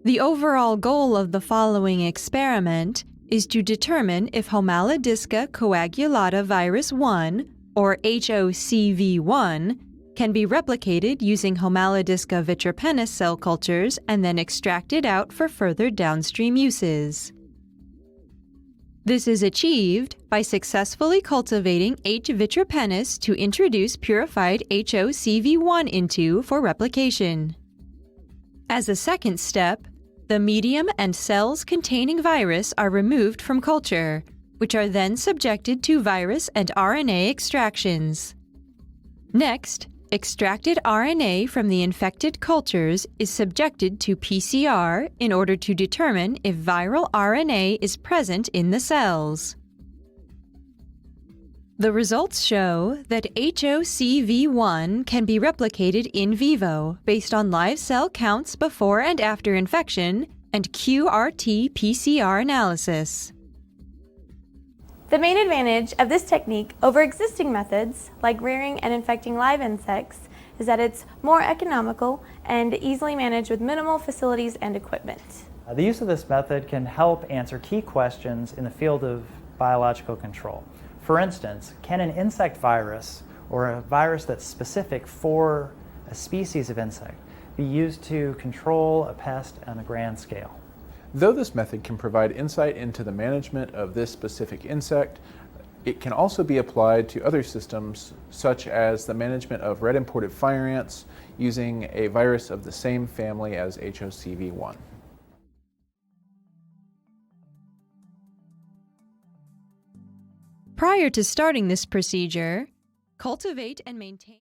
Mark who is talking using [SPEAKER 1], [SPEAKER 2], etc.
[SPEAKER 1] The overall goal of the following experiment is to determine if Homalodisca coagulata virus 1, or HOCV1, can be replicated using Homalodisca vitripennis cell cultures and then extracted out for further downstream uses. This is achieved by successfully cultivating H. vitripennis to introduce purified HOCV1 into for replication. As a second step, the medium and cells containing virus are removed from culture, which are then subjected to virus and RNA extractions. Next, extracted RNA from the infected cultures is subjected to PCR in order to determine if viral RNA is present in the cells. The results show that HOCV1 can be replicated in vivo based on live cell counts before and after infection and qRT-PCR analysis.
[SPEAKER 2] The main advantage of this technique over existing methods, like rearing and infecting live insects, is that it's more economical and easily managed with minimal facilities and equipment.
[SPEAKER 3] The use of this method can help answer key questions in the field of biological control. For instance, can an insect virus, or a virus that's specific for a species of insect, be used to control a pest on a grand scale?
[SPEAKER 4] Though this method can provide insight into the management of this specific insect, it can also be applied to other systems, such as the management of red imported fire ants using a virus of the same family as HOCV1.
[SPEAKER 1] Prior to starting this procedure, cultivate and maintain